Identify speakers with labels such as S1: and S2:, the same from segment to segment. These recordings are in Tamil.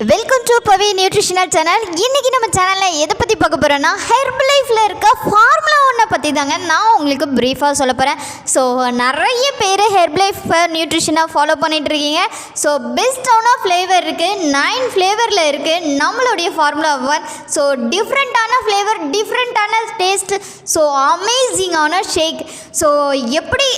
S1: Welcome to Pavi nutritional channel. இன்றைக்கி நம்ம சேனலில் எதை பற்றி பார்க்க போகிறோன்னா ஹெர்பலைஃப்பில் இருக்க ஃபார்முலா ஒன்றை பற்றி தாங்க நான் உங்களுக்கு ப்ரீஃபாக சொல்ல போகிறேன். ஸோ நிறைய பேர் ஹெர்பலைஃப் நியூட்ரிஷனாக ஃபாலோ பண்ணிகிட்ருக்கீங்க. ஸோ பெஸ்ட்டான ஃப்ளேவர் இருக்குது, 9 ஃப்ளேவரில் இருக்குது நம்மளுடைய ஃபார்முலா 1. ஸோ டிஃப்ரெண்ட்டான ஃப்ளேவர், டிஃப்ரெண்ட்டான டேஸ்ட், ஸோ அமேசிங்கான ஷேக். ஸோ எப்படி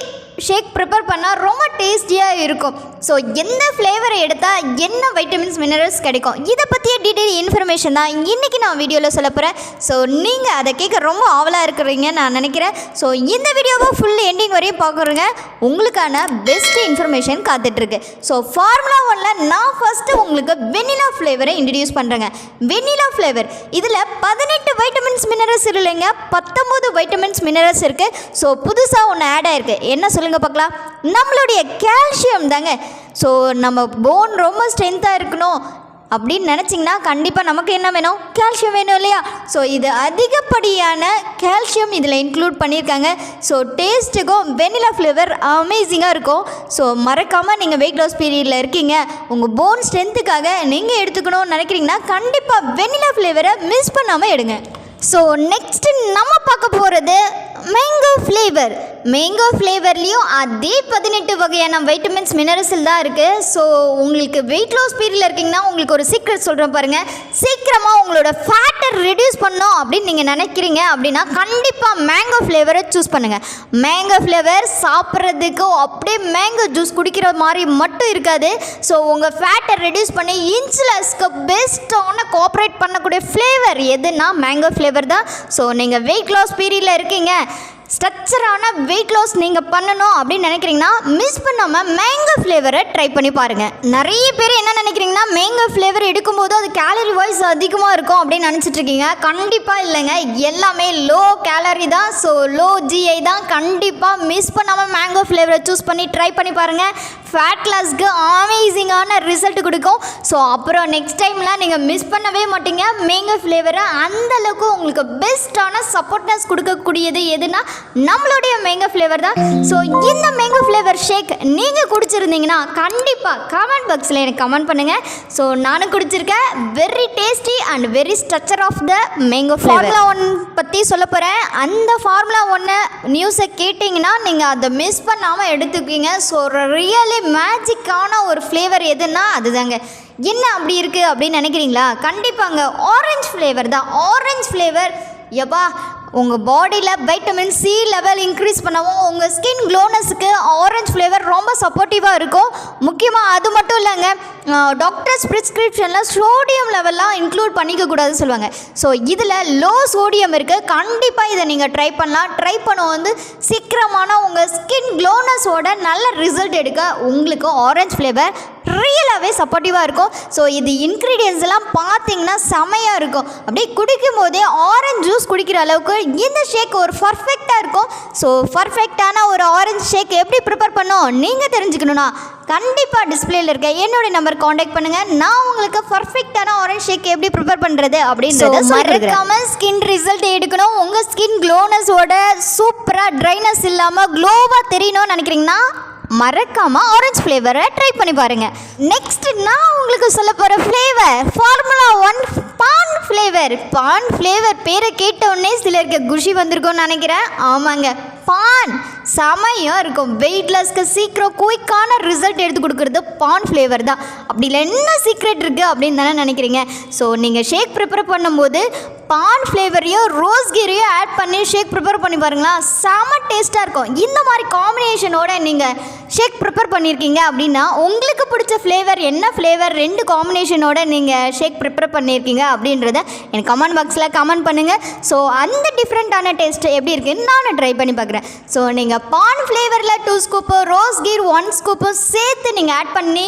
S1: ஷேக் ப்ரிப்பேர் பண்ணால் ரொம்ப டேஸ்டியாக இருக்கும், ஸோ எந்த ஃப்ளேவரை எடுத்தால் என்ன வைட்டமின்ஸ் மினரல்ஸ் கிடைக்கும், இதை பற்றிய டீட்டெயில் இன்ஃபர்மேஷன் தான் இன்றைக்கி நான் வீடியோவில் சொல்ல போகிறேன். ஸோ நீங்கள் அதை கேட்க ரொம்ப ஆவலாக இருக்கிறீங்க நான் நினைக்கிறேன். ஸோ இந்த வீடியோவை ஃபுல் எண்டிங் வரையும் பார்க்குறேங்க, உங்களுக்கான பெஸ்ட் இன்ஃபர்மேஷன் காத்துட்ருக்கு. ஸோ ஃபார்முலா 1ல் நான் ஃபஸ்ட்டு உங்களுக்கு வெண்ணிலா ஃப்ளேவரை இன்ட்ரடியூஸ் பண்ணுறேங்க. வெண்ணிலா ஃப்ளேவர் இதில் 18 வைட்டமின்ஸ் மினரல்ஸ் இல்லைங்க, 19 வைட்டமின்ஸ் மினரல்ஸ் இருக்குது. ஸோ புதுசாக ஒன்று ஆட் ஆகிருக்கு, என்ன சொல்லுங்கள் பார்க்கலாம். நம்மளுடைய கால்சியம் தாங்க. ஸோ நம்ம போன் ரொம்ப ஸ்ட்ரென்த்தாக இருக்கணும் அப்படின்னு நினச்சிங்கன்னா கண்டிப்பாக நமக்கு என்ன வேணும், கால்சியம் வேணும் இல்லையா. ஸோ இது அதிகப்படியான கால்சியம் இதில் இன்க்ளூட் பண்ணியிருக்காங்க. ஸோ டேஸ்ட்டுக்கும் வெண்ணிலா ஃப்ளேவர் அமேசிங்காக இருக்கும். ஸோ மறக்காமல் நீங்கள் வெயிட் லாஸ் பீரியடில் இருக்கீங்க, உங்கள் போன் ஸ்ட்ரென்த்துக்காக நீங்கள் எடுத்துக்கணும்னு நினைக்கிறீங்கன்னா கண்டிப்பாக வெண்ணிலா ஃப்ளேவரை மிஸ் பண்ணாமல் எடுங்க. ஸோ நெக்ஸ்ட்டு நம்ம பார்க்க போகிறது மேங்கோ ஃப்ளேவர். மேங்கோ ஃப்ளேவர்லேயும் அதே 18 வகையான வைட்டமின்ஸ் மினரல்ஸில் தான் இருக்குது. ஸோ உங்களுக்கு வெயிட் லாஸ் பீரியடில் இருக்கீங்கன்னா உங்களுக்கு ஒரு சீக்ரெட் சொல்கிறேன் பாருங்கள். சீக்கிரமாக உங்களோட ஃபேட்டை ரெடியூஸ் பண்ணணும் அப்படின்னு நீங்கள் நினைக்கிறீங்க அப்படின்னா கண்டிப்பாக மேங்கோ ஃப்ளேவரை சூஸ் பண்ணுங்கள். மேங்கோ ஃப்ளேவர் சாப்பிட்றதுக்கு அப்படியே மேங்கோ ஜூஸ் குடிக்கிற மாதிரி மட்டும் இருக்காது. ஸோ உங்கள் ஃபேட்டை ரெடியூஸ் பண்ணி இன்சுலஸ்க்கு பெஸ்ட்டான கோஆப்ரேட் பண்ணக்கூடிய ஃப்ளேவர் எதுனா மேங்கோ ஃப்ளேவர் தான். ஸோ நீங்கள் வெயிட் லாஸ் பீரியடில் இருக்கீங்க, ஸ்ட்ரக்சரான வெயிட் லாஸ் நீங்கள் பண்ணணும் அப்படின்னு நினைக்கிறீங்கன்னா மிஸ் பண்ணாமல் மேங்கோ ஃப்ளேவரை ட்ரை பண்ணி பாருங்கள். நிறைய பேர் என்ன நினைக்கிறீங்கன்னா மேங்கோ ஃப்ளேவர் எடுக்கும்போது அது கேலரி வைஸ் அதிகமாக இருக்கும் அப்படின்னு நினச்சிட்ருக்கீங்க. கண்டிப்பாக இல்லைங்க, எல்லாமே லோ கேலரி தான். ஸோ லோ ஜிஐ தான். கண்டிப்பாக மிஸ் பண்ணாமல் மேங்கோ ஃப்ளேவரை சூஸ் பண்ணி ட்ரை பண்ணி பாருங்கள். ஃபேட் லாஸ்க்கு அமேசிங்கான ரிசல்ட் கொடுக்கும். ஸோ அப்புறம் நெக்ஸ்ட் டைம்லாம் நீங்கள் மிஸ் பண்ணவே மாட்டீங்க. மேங்கோ ஃப்ளேவரை அந்தளவுக்கு உங்களுக்கு பெஸ்ட்டான சப்போர்ட்னஸ் கொடுக்கக்கூடியது எதுனா நம்மளுடைய மேங்கோ ஃப்ளேவர் தான். ஸோ இந்த மேங்கோ ஃப்ளேவர் ஷேக் நீங்கள் குடிச்சிருந்தீங்கன்னா கண்டிப்பாக கமெண்ட் பாக்ஸில் எனக்கு கமெண்ட் பண்ணுங்கள். ஸோ நானும் குடிச்சிருக்கேன், very tasty and very structure of the mango formula 1 பற்றி சொல்ல போகிறேன். அந்த ஃபார்முலா 1 நியூஸை கேட்டிங்கன்னா நீங்கள் அதை மிஸ் பண்ணாமல் எடுத்துக்குவீங்க. ஸோ ரியலி மேஜிக்கான ஒரு ஃப்ளேவர் எதுன்னா அதுதாங்க. என்ன அப்படி இருக்குது அப்படின்னு நினைக்கிறீங்களா? கண்டிப்பாங்க ஆரஞ்சு ஃப்ளேவர் தான். ஆரஞ்சு ஃப்ளேவர் எப்பா உங்கள் பாடியில் வைட்டமின் சி லெவல் இன்க்ரீஸ் பண்ணவும் உங்கள் ஸ்கின் க்ளோனஸுக்கு ஆரஞ்சு ஃப்ளேவர் ரொம்ப சப்போர்ட்டிவாக இருக்கும். முக்கியமாக அது மட்டும் இல்லைங்க, டாக்டர்ஸ் ப்ரிஸ்கிரிப்ஷனில் சோடியம் லெவல்லாம் இன்க்ளூட் பண்ணிக்கக்கூடாதுன்னு சொல்லுவாங்க. ஸோ இதில் லோ சோடியம் இருக்குது. கண்டிப்பாக இதை நீங்கள் ட்ரை பண்ணலாம். ட்ரை பண்ண சீக்கிரமான உங்கள் ஸ்கின் க்ளோனஸோட நல்ல ரிசல்ட் எடுக்க உங்களுக்கு ஆரஞ்சு ஃப்ளேவர் ரியலாகவே சப்போர்ட்டிவாக இருக்கும். ஸோ இது இன்க்ரீடியன்ஸ் எல்லாம் பார்த்தீங்கன்னா செமையாக இருக்கும். அப்படியே குடிக்கும் போதே ஆரஞ்சு ஜூஸ் குடிக்கிற அளவுக்கு இந்த ஷேக் ஒரு பர்ஃபெக்டாக இருக்கும். ஸோ பர்ஃபெக்டான ஒரு ஆரஞ்சு ஷேக் எப்படி ப்ரிப்பேர் பண்ணோம் நீங்கள் தெரிஞ்சுக்கணுன்னா கண்டிப்பாக டிஸ்பிளேல இருக்க என்னுடைய நம்பர் காண்டாக்ட் பண்ணுங்கள். நான் உங்களுக்கு பர்ஃபெக்டான ஆரஞ்சு ஷேக் எப்படி ப்ரிப்பேர் பண்ணுறது அப்படின்றத மறக்காமல் ஸ்கின் ரிசல்ட் எடுக்கணும். உங்கள் ஸ்கின் க்ளோனஸோட சூப்பராக ட்ரைனஸ் இல்லாமல் க்ளோவாக தெரியணும்னு நினைக்கிறீங்கன்னா மறக்காமல் ஆரஞ்சு ஃப்ளேவரை ட்ரை பண்ணி பாருங்கள். நெக்ஸ்ட் நான் உங்களுக்கு சொல்ல போகிற ஃப்ளேவர் ஃபார்முலா 1 பான் ஃப்ளேவர். பான் ஃப்ளேவர் பேரை கேட்ட உடனே சிலருக்கு குஷி வந்திருக்கும்னு நினைக்கிறேன். ஆமாங்க, பான் செமையாக இருக்கும். வெயிட் லாஸ்க்கு சீக்கிரம் குயிக்கான ரிசல்ட் எடுத்து கொடுக்குறது பான் ஃப்ளேவர் தான். அப்படி இல்லை என்ன சீக்ரெட் இருக்குது அப்படின்னு தானே நினைக்கிறீங்க. ஸோ நீங்கள் ஷேக் ப்ரிப்பேர் பண்ணும்போது பான் ஃப்ளேவரையும் ரோஸ்கிரியும் ஆட் பண்ணி ஷேக் ப்ரிப்பேர் பண்ணி பாருங்களா, செம டேஸ்ட்டாக இருக்கும். இந்த மாதிரி காம்பினேஷனோட நீங்கள் ஷேக் ப்ரிப்பேர் பண்ணியிருக்கீங்க அப்படின்னா உங்களுக்கு பிடிச்ச ஃப்ளேவர் என்ன ஃப்ளேவர் 2 காம்பினேஷனோட நீங்கள் ஷேக் ப்ரிப்பேர் பண்ணியிருக்கீங்க அப்படின்றத எனக்கு கமெண்ட் பாக்ஸில் கமெண்ட் பண்ணுங்கள். ஸோ அந்த டிஃப்ரெண்ட்டான டேஸ்ட் எப்படி இருக்குன்னு நானும் ட்ரை பண்ணி பார்க்குறேன். ஸோ நீங்கள் பான் ஃப்ளேவரில் 2 ஸ்கூப்பு, ரோஸ்கிர் 1 ஸ்கூப்பு சேர்த்து நீங்கள் ஆட் பண்ணி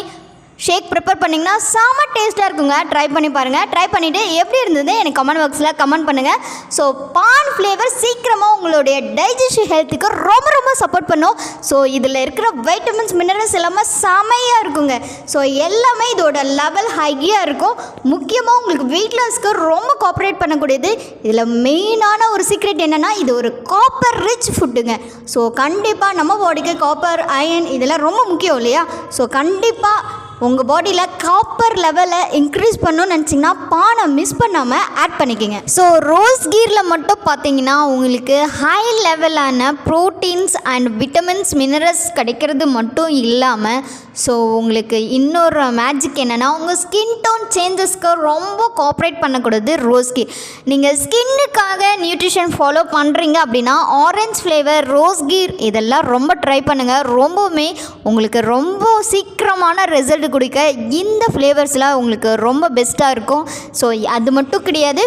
S1: ஷேக் ப்ரிப்பேர் பண்ணிங்கன்னா செம டேஸ்ட்டாக இருக்குங்க. ட்ரை பண்ணி பாருங்கள். ட்ரை பண்ணிவிட்டு எப்படி இருந்தது எனக்கு கமெண்ட் பாக்ஸில் கமெண்ட் பண்ணுங்கள். ஸோ பான் ஃப்ளேவர் சீக்கிரமாக உங்களுடைய டைஜஷன் ஹெல்த்துக்கு ரொம்ப ரொம்ப சப்போர்ட் பண்ணும். ஸோ இதில் இருக்கிற வைட்டமின்ஸ் மினரல்ஸ் எல்லாமே செமையாக இருக்குங்க. ஸோ எல்லாமே இதோட லெவல் ஹையாக இருக்கும். முக்கியமாக உங்களுக்கு வெயிட் லாஸ்க்கு ரொம்ப கோஆப்ரேட் பண்ணக்கூடியது. இதில் மெயினான ஒரு சீக்ரெட் என்னென்னா இது ஒரு காப்பர் ரிச் ஃபுட்டுங்க. ஸோ கண்டிப்பாக நம்ம பாடிக்கு காப்பர், அயன் இதெல்லாம் ரொம்ப முக்கியம் இல்லையா. ஸோ கண்டிப்பாக உங்கள் பாடியில் காப்பர் லெவலை இன்க்ரீஸ் பண்ணணும்னு நினச்சிங்கன்னா பானை மிஸ் பண்ணாமல் ஆட் பண்ணிக்கோங்க. ஸோ ரோஸ் கீரில் மட்டும் பார்த்தீங்கன்னா உங்களுக்கு ஹை லெவலான ப்ரோட்டீன்ஸ் அண்ட் விட்டமின்ஸ் மினரல்ஸ் கிடைக்கிறது மட்டும் இல்லாமல் ஸோ உங்களுக்கு இன்னொரு மேஜிக் என்னென்னா உங்கள் ஸ்கின் டோன் சேஞ்சஸ்க்கு ரொம்ப கோஆப்ரேட் பண்ணக்கூடாது ரோஸ் கீர். நீங்கள் ஸ்கின்னுக்காக நியூட்ரிஷன் ஃபாலோ பண்ணுறீங்க அப்படின்னா ஆரஞ்ச் ஃப்ளேவர், ரோஸ் கீர் இதெல்லாம் ரொம்ப ட்ரை பண்ணுங்கள். ரொம்பவுமே உங்களுக்கு ரொம்ப சீக்கிரமான ரிசல்ட் கொடுக்க இந்த ஃப்ளேவர்ஸ்லாம் உங்களுக்கு ரொம்ப பெஸ்ட்டாக இருக்கும். ஸோ அது மட்டும் கிடையாது,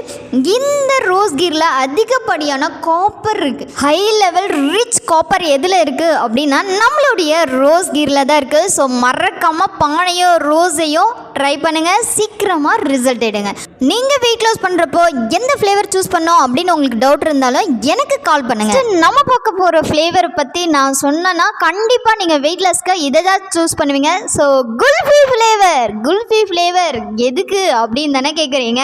S1: இந்த ரோஸ் கீரில் அதிகப்படியான காப்பர் இருக்குது. ஹை லெவல் ரிச் காப்பர் எதில் இருக்குது அப்படின்னா நம்மளுடைய ரோஸ் கீரில் தான் இருக்குது. ஸோ மறக்காமல் பானையோ ரோஸையோ ட்ரை பண்ணுங்கள், சீக்கிரமாக ரிசல்ட் எடுங்க. நீங்கள் வெயிட் லாஸ் பண்ணுறப்போ எந்த ஃப்ளேவர் சூஸ் பண்ணோம் அப்படின்னு உங்களுக்கு டவுட் இருந்தாலும் எனக்கு கால் பண்ணுங்கள். நம்ம பார்க்க போகிற ஃப்ளேவர் பற்றி நான் சொன்னேன்னா கண்டிப்பாக நீங்கள் வெயிட் லாஸ்க்கு இதை தான் சூஸ் பண்ணுவீங்க. ஸோ குல்ஃபி ஃப்ளேவர் எதுக்கு அப்படின்னு தானே கேட்குறீங்க.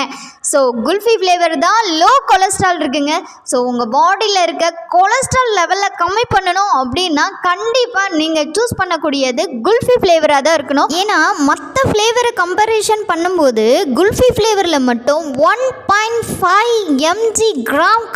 S1: ஸோ குல்ஃபி ஃப்ளேவர் தான் லோ கொலஸ்ட்ரால் இருக்குங்க. ஸோ உங்கள் பாடியில் இருக்க கொலஸ்ட்ரால் லெவலில் கம்மி பண்ணணும் அப்படின்னா கண்டிப்பாக நீங்கள் சூஸ் பண்ணக்கூடியது குல்ஃபி ஃப்ளேவராக தான் இருக்கணும். ஏன்னா மற்ற ஃப்ளேவரை கம்பேரிஷன் பண்ணும்போது குல்ஃபி ஃப்ளேவரில் மட்டும் 1.5 mg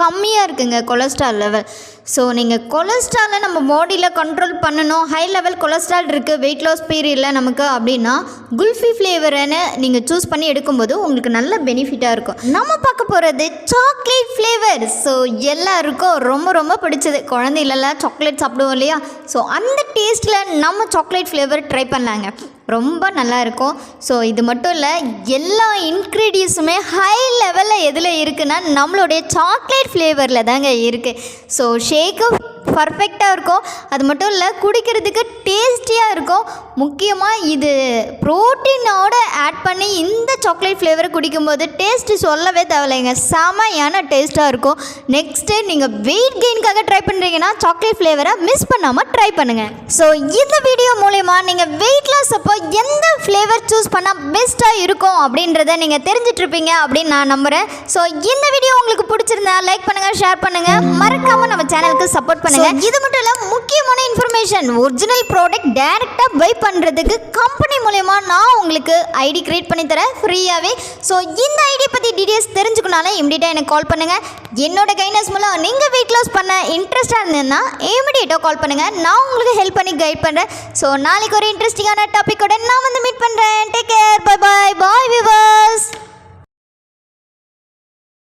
S1: கம்மியாக இருக்குங்க கொலஸ்ட்ரால் லெவல். ஸோ நீங்கள் கொலஸ்ட்ராலை நம்ம பாடியில் கண்ட்ரோல் பண்ணணும், ஹை லெவல் கொலஸ்ட்ரால் இருக்குது வெயிட் லாஸ் பீரியடில் நமக்கு அப்படின்னா குல்ஃபி ஃப்ளேவர்னு நீங்கள் சூஸ் பண்ணி எடுக்கும்போது உங்களுக்கு நல்ல பெனிஃபிட்டாக இருக்கும். நம்ம பார்க்க போகிறது சாக்லேட் ஃப்ளேவர். ஸோ எல்லாருக்கும் ரொம்ப ரொம்ப பிடிச்சது, குழந்தைகளெல்லாம் சாக்லேட் சாப்பிடுவோம் இல்லையா? ஸோ அந்த டேஸ்ட்டில் நம்ம சாக்லேட் ஃப்ளேவர் ட்ரை பண்ணலாங்க, ரொம்ப நல்லாயிருக்கும். ஸோ இது மட்டும் இல்லை, எல்லா இன்க்ரீடியன்ஸுமே ஹை லெவலில் எதில் இருக்குன்னா நம்மளுடைய சாக்லேட் ஃப்ளேவரில் தாங்க இருக்குது. ஸோ ஷேக்கும் பர்ஃபெக்டாக இருக்கும். அது மட்டும் இல்லை, குடிக்கிறதுக்கு டேஸ்டியாக இருக்கும். முக்கியமாக இது ப்ரோட்டீனோட ஆட் பண்ணி இந்த சாக்லேட் ஃப்ளேவரை குடிக்கும்போது டேஸ்ட்டு சொல்லவே தேவையில்லைங்க, செமையான டேஸ்ட்டாக இருக்கும். நெக்ஸ்ட்டு நீங்கள் வெயிட் கெயினுக்காக ட்ரை பண்ணுறீங்கன்னா சாக்லேட் ஃப்ளேவரை மிஸ் பண்ணாமல் ட்ரை பண்ணுங்கள். ஸோ இந்த வீடியோ மூலயமா நீங்கள் வெயிட் லாஸ் அப்போ எந்த ஃப்ளேவர் சூஸ் பண்ணால் பெஸ்ட்டாக இருக்கும் அப்படின்றத நீங்கள் தெரிஞ்சிட்ருப்பீங்க அப்படின்னு நான் நம்புகிறேன். ஸோ இந்த வீடியோ உங்களுக்கு பிடிச்சிருந்தா லைக் பண்ணுங்கள், ஷேர் பண்ணுங்கள், மறக்காமல் நம்ம சேனலுக்கு சப்போர்ட் பண்ணுங்கள். இது மட்டும் இல்லை, முக்கியமான இன்ஃபர்மேஷன், ஒரிஜினல் ப்ராடக்ட் டைரெக்டாக பை பண்ணுறதுக்கு கம்பெனி மூலயமா நான் உங்களுக்கு ஐடி கிரியேட் பண்ணி தரேன் ஃப்ரீயாகவே. ஸோ இந்த ஐடி பற்றி டீட்டெயில்ஸ் தெரிஞ்சுக்கனாலும் இமீடியட்டாக எனக்கு கால் பண்ணுங்கள். என்னோட கைட்னஸ் மூலம் நீங்கள் வெயிட் லாஸ் பண்ண இன்ட்ரெஸ்டாக இருந்ததுன்னா இமீடியட்டாக கால் பண்ணுங்கள், நான் உங்களுக்கு ஹெல்ப் பண்ணி கைட் பண்ணுறேன். ஸோ நாளைக்கு ஒரு இன்ட்ரெஸ்டிங்கான டாப்பிக்கோட நான் வந்து மீட் பண்ணுறேன். Take care, bye viewers.